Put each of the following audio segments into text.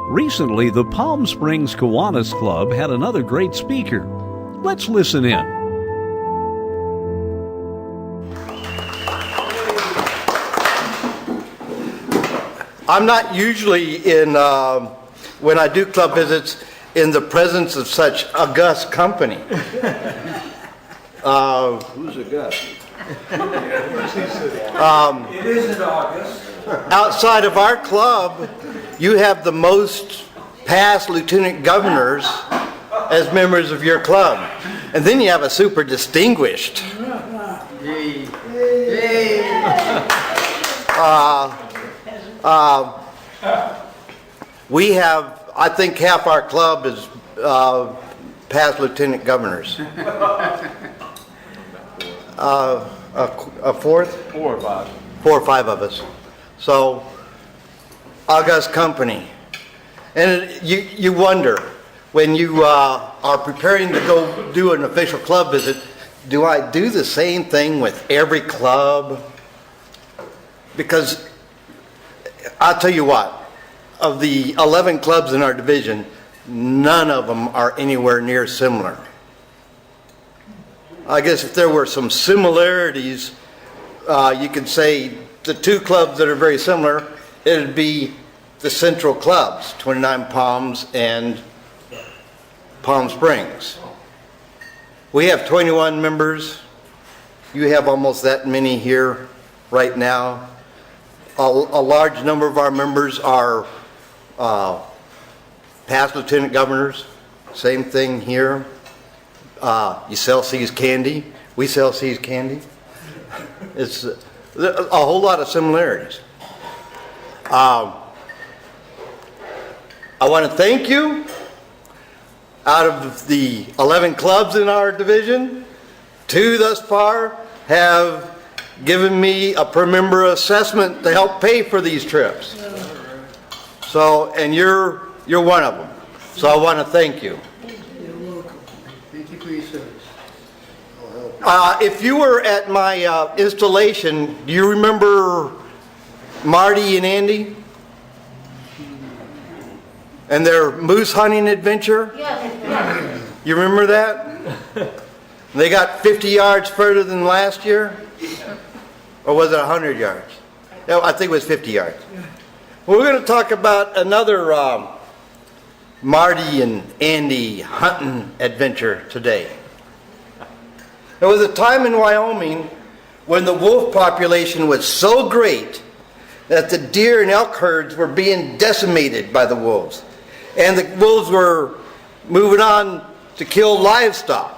Recently, the Palm Springs Kiwanis Club had another great speaker. Let's listen in. I'm not usually in, when I do club visits, in the presence of such august company. Who's August? It isn't August. Outside of our club, you have the most past lieutenant governors as members of your club. And then you have a super distinguished. We have, I think half our club is past lieutenant governors. A fourth? 4 or 5. 4 or 5 of us. So, august company. And you wonder, when you are preparing to go do an official club visit, do I do the same thing with every club? Because I'll tell you what, of the 11 clubs in our division, none of them are anywhere near similar. I guess if there were some similarities, you could say the 2 clubs that are very similar, it would be the central clubs, 29 Palms and Palm Springs. We have 21 members. You have almost that many here right now. A large number of our members are past lieutenant governors. Same thing here. You sell See's candy. We sell See's candy. It's a whole lot of similarities. I want to thank you. Out of the 11 clubs in our division, 2 thus far have given me a per member assessment to help pay for these trips. So, and you're one of them. So I want to thank you. You're welcome. Thank you for your service. If you were at my installation, do you remember Marty and Andy? And their moose hunting adventure? Yes. You remember that? They got 50 yards further than last year? Or was it 100 yards? No, I think it was 50 yards. Well, we're going to talk about another Marty and Andy hunting adventure today. There was a time in Wyoming when the wolf population was so great that the deer and elk herds were being decimated by the wolves. And the wolves were moving on to kill livestock.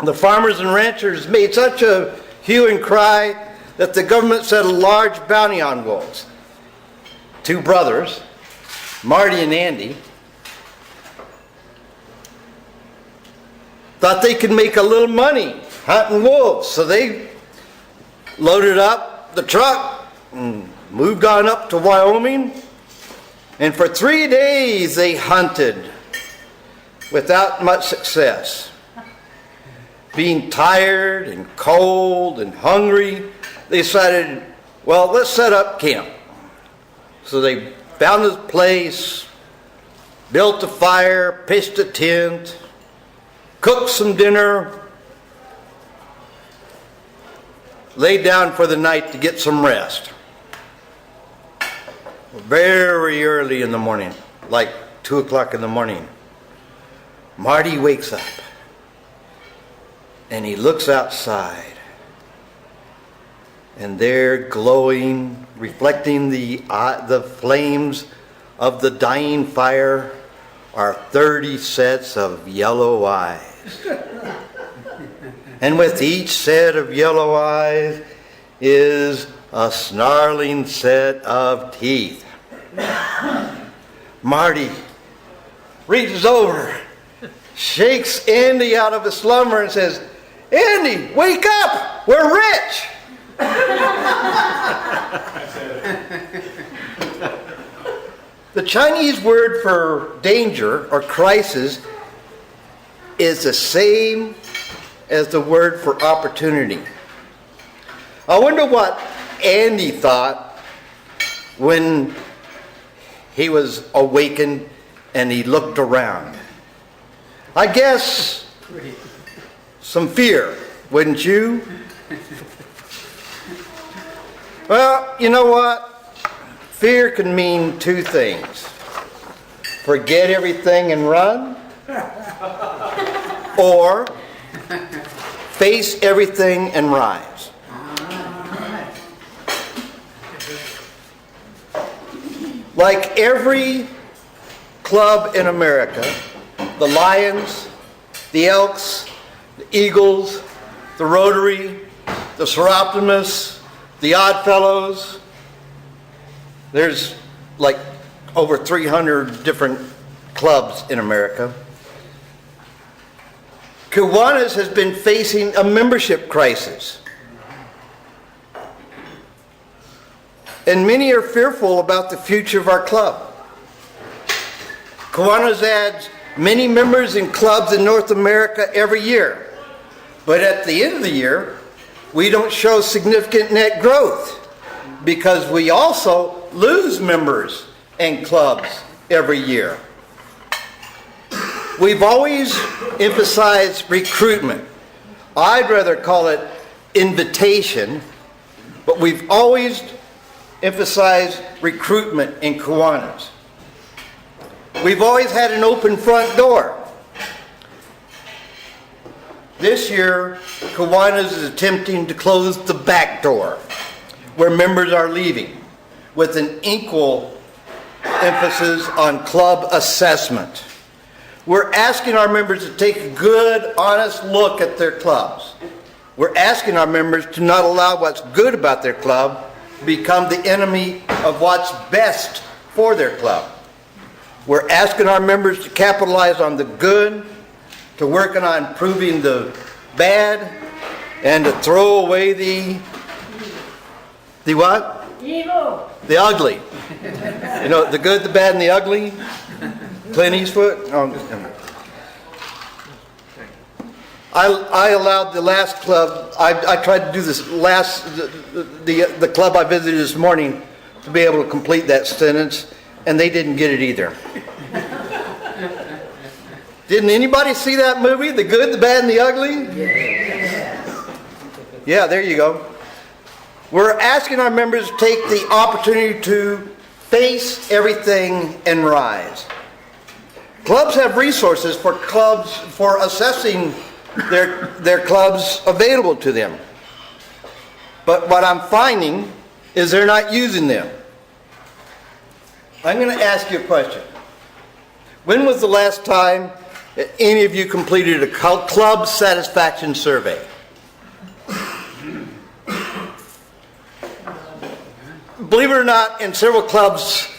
The farmers and ranchers made such a hue and cry that the government set a large bounty on wolves. 2 brothers, Marty and Andy, thought they could make a little money hunting wolves. So they loaded up the truck and moved on up to Wyoming. And for 3 days they hunted without much success. Being tired and cold and hungry, they decided, well, let's set up camp. So they found a place, built a fire, pitched a tent, cooked some dinner, laid down for the night to get some rest. Very early in the morning, like 2 o'clock in the morning, Marty wakes up and he looks outside, and there, glowing, reflecting the flames of the dying fire, are 30 sets of yellow eyes. And with each set of yellow eyes is a snarling set of teeth. Marty reaches over, shakes Andy out of his slumber and says, "Andy, wake up! We're rich!" The Chinese word for danger or crisis is the same as the word for opportunity. I wonder what Andy thought when he was awakened and he looked around. I guess some fear, wouldn't you? Well, you know what? Fear can mean two things. Forget everything and run, or face everything and rise. Like every club in America, the Lions, the Elks, the Eagles, the Rotary, the Seroptimus, the Oddfellows, there's like over 300 different clubs in America. KIWANIS has been facing a membership crisis. And many are fearful about the future of our club. KIWANIS adds many members in clubs in North America every year. But at the end of the year, we don't show significant net growth because we also lose members and clubs every year. We've always emphasized recruitment. I'd rather call it invitation, but we've always emphasized recruitment in KIWANIS. We've always had an open front door. This year, KIWANIS is attempting to close the back door, where members are leaving, with an equal emphasis on club assessment. We're asking our members to take a good, honest look at their clubs. We're asking our members to not allow what's good about their club become the enemy of what's best for their club. We're asking our members to capitalize on the good, to working on improving the bad, and to throw away the what? Evil. The ugly. You know, the good, the bad, and the ugly. Clint Eastwood. Oh, I allowed the last club. I tried to do this last the club I visited this morning to be able to complete that sentence, and they didn't get it either. Didn't anybody see that movie, The Good, the Bad, and the Ugly? Yeah, there you go. We're asking our members to take the opportunity to face everything and rise. Clubs have resources for assessing their clubs available to them. But what I'm finding is they're not using them. I'm going to ask you a question. When was the last time that any of you completed a club satisfaction survey? Believe it or not, in several clubs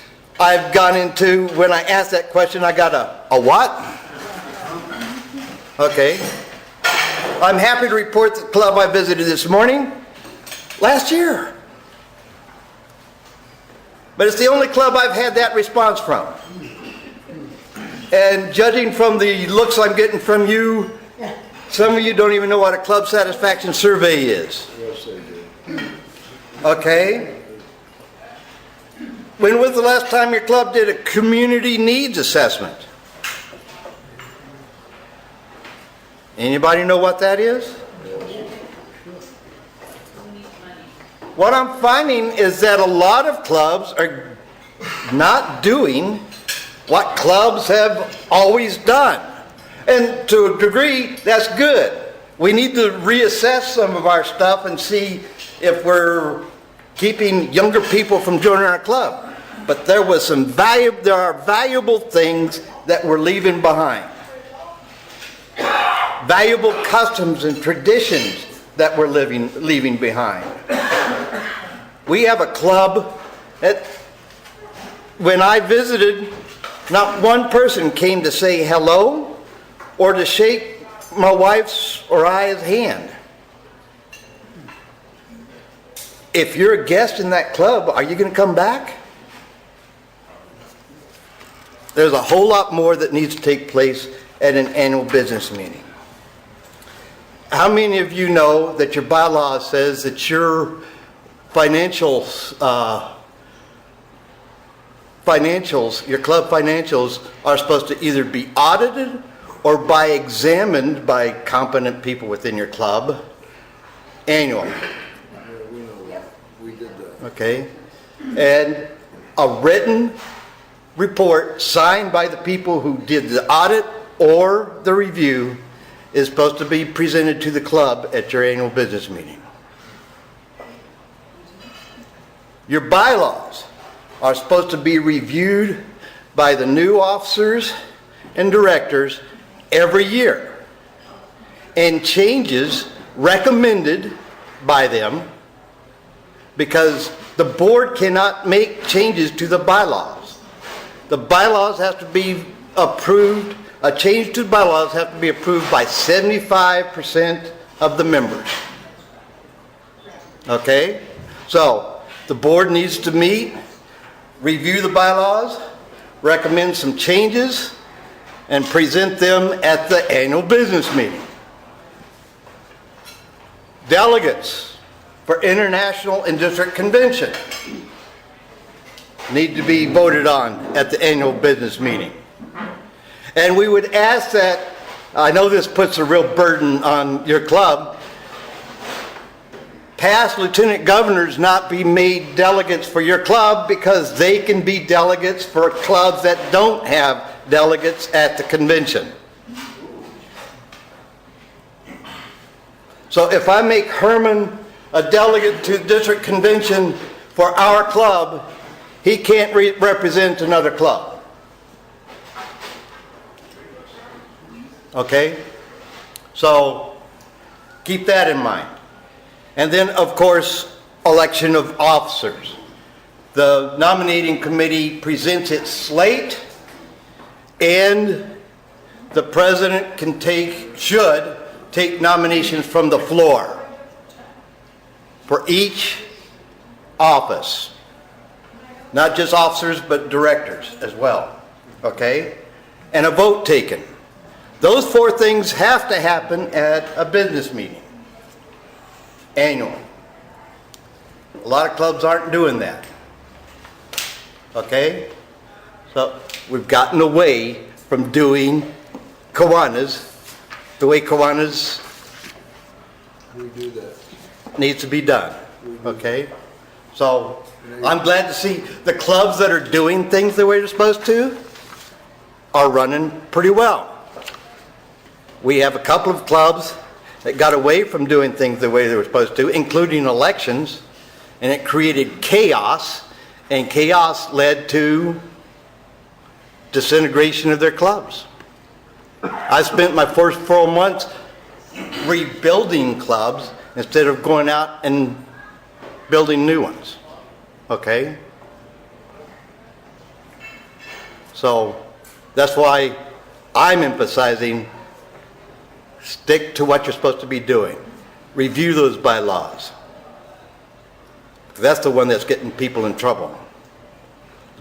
I've gone into, when I asked that question, I got a what? Okay. I'm happy to report the club I visited this morning, last year. But it's the only club I've had that response from. And judging from the looks I'm getting from you, some of you don't even know what a club satisfaction survey is. Yes, they do. Okay. When was the last time your club did a community needs assessment? Anybody know what that is? What I'm finding is that a lot of clubs are not doing what clubs have always done. And to a degree, that's good. We need to reassess some of our stuff and see if we're keeping younger people from joining our club. But there are valuable things that we're leaving behind. Valuable customs and traditions that we're leaving behind. We have a club that, when I visited, not one person came to say hello or to shake my wife's or I's hand. If you're a guest in that club, are you going to come back? There's a whole lot more that needs to take place at an annual business meeting. How many of you know that your bylaw says that your financial financials, your club financials are supposed to either be audited or examined by competent people within your club annually. We know that. We did that. Okay? And a written report signed by the people who did the audit or the review is supposed to be presented to the club at your annual business meeting. Your bylaws are supposed to be reviewed by the new officers and directors every year, and changes recommended by them, because the board cannot make changes to the bylaws. The bylaws have to be approved, a change to the bylaws have to be approved by 75% of the members. Okay? So, the board needs to meet, review the bylaws, recommend some changes, and present them at the annual business meeting. Delegates for international and district convention need to be voted on at the annual business meeting. And we would ask that, I know this puts a real burden on your club, past lieutenant governors not be made delegates for your club, because they can be delegates for clubs that don't have delegates at the convention. So if I make Herman a delegate to the district convention for our club, he can't represent another club. Okay? So keep that in mind. And then, of course, election of officers. The nominating committee presents its slate, and the president should take nominations from the floor for each office. Not just officers, but directors as well. Okay? And a vote taken. Those four things have to happen at a business meeting annually. A lot of clubs aren't doing that. Okay? So we've gotten away from doing KIWANIS the way KIWANIS We do that. needs to be done. Okay? So I'm glad to see the clubs that are doing things the way they're supposed to are running pretty well. We have a couple of clubs that got away from doing things the way they were supposed to, including elections, and it created chaos, and chaos led to disintegration of their clubs. I spent my first 4 months rebuilding clubs instead of going out and building new ones. Okay? So that's why I'm emphasizing stick to what you're supposed to be doing. Review those bylaws. That's the one that's getting people in trouble.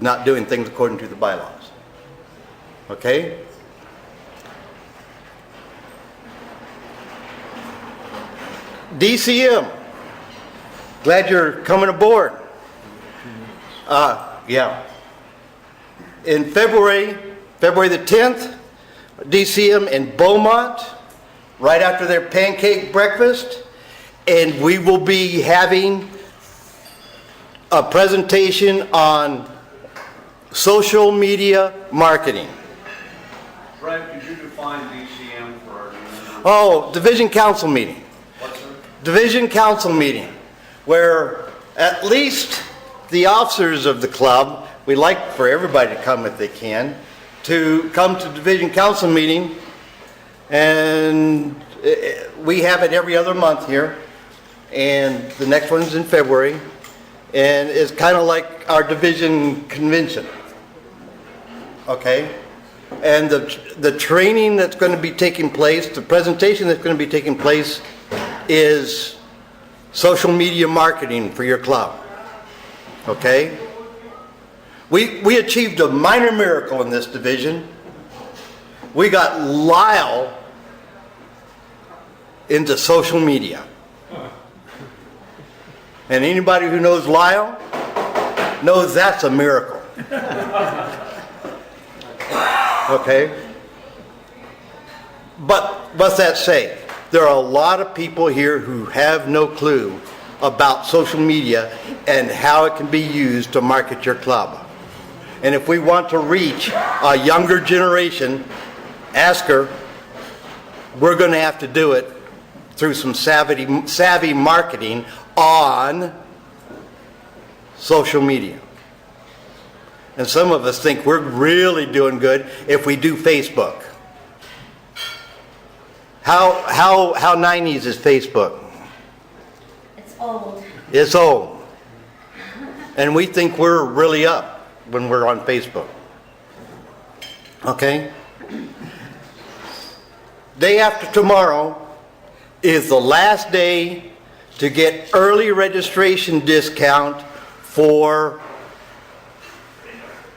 Not doing things according to the bylaws. Okay? DCM. Glad you're coming aboard. Yeah. In February the 10th, DCM in Beaumont, right after their pancake breakfast, and we will be having a presentation on social media marketing. Brad, could you define DCM for our viewers? Oh, Division Council meeting. What's it? Division Council meeting, where at least the officers of the club, we like for everybody to come if they can, to come to Division Council meeting, and we have it every other month here, and the next one's in February, and it's kind of like our division convention. Okay? And the training that's going to be taking place, the presentation that's going to be taking place is social media marketing for your club. Okay? We achieved a minor miracle in this division. We got Lyle into social media. And anybody who knows Lyle knows that's a miracle. Okay? But what's that say? There are a lot of people here who have no clue about social media and how it can be used to market your club. And if we want to reach a younger generation, ask her, we're going to have to do it through some savvy marketing on social media. And some of us think we're really doing good if we do Facebook. How 90s is Facebook? It's old. It's old. And we think we're really up when we're on Facebook. Okay? Day after tomorrow is the last day to get early registration discount for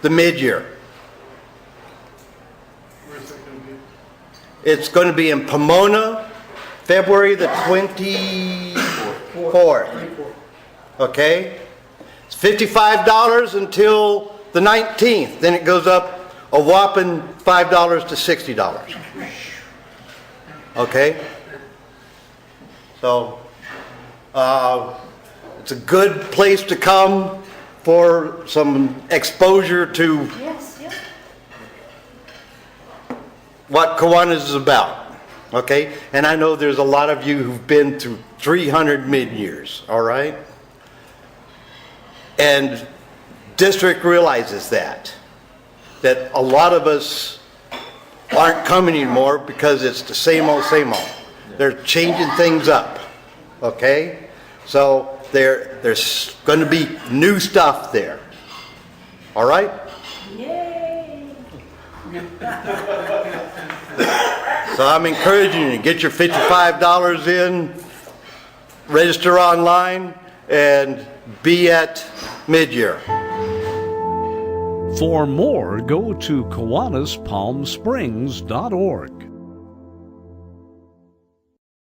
the mid-year. It's going to be in Pomona, February the 24th. Okay? It's $55 until the 19th. Then it goes up a whopping $5 to $60. Okay? So, it's a good place to come for some exposure to Yes, yeah. what Kiwanis is about. Okay? And I know there's a lot of you who've been through 300 mid-years, all right? And district realizes that a lot of us aren't coming anymore because it's the same old, same old. They're changing things up, okay? So there's going to be new stuff there, all right? Yay! So I'm encouraging you to get your $55 in, register online, and be at mid-year. For more, go to KIWANISPalmSprings.org.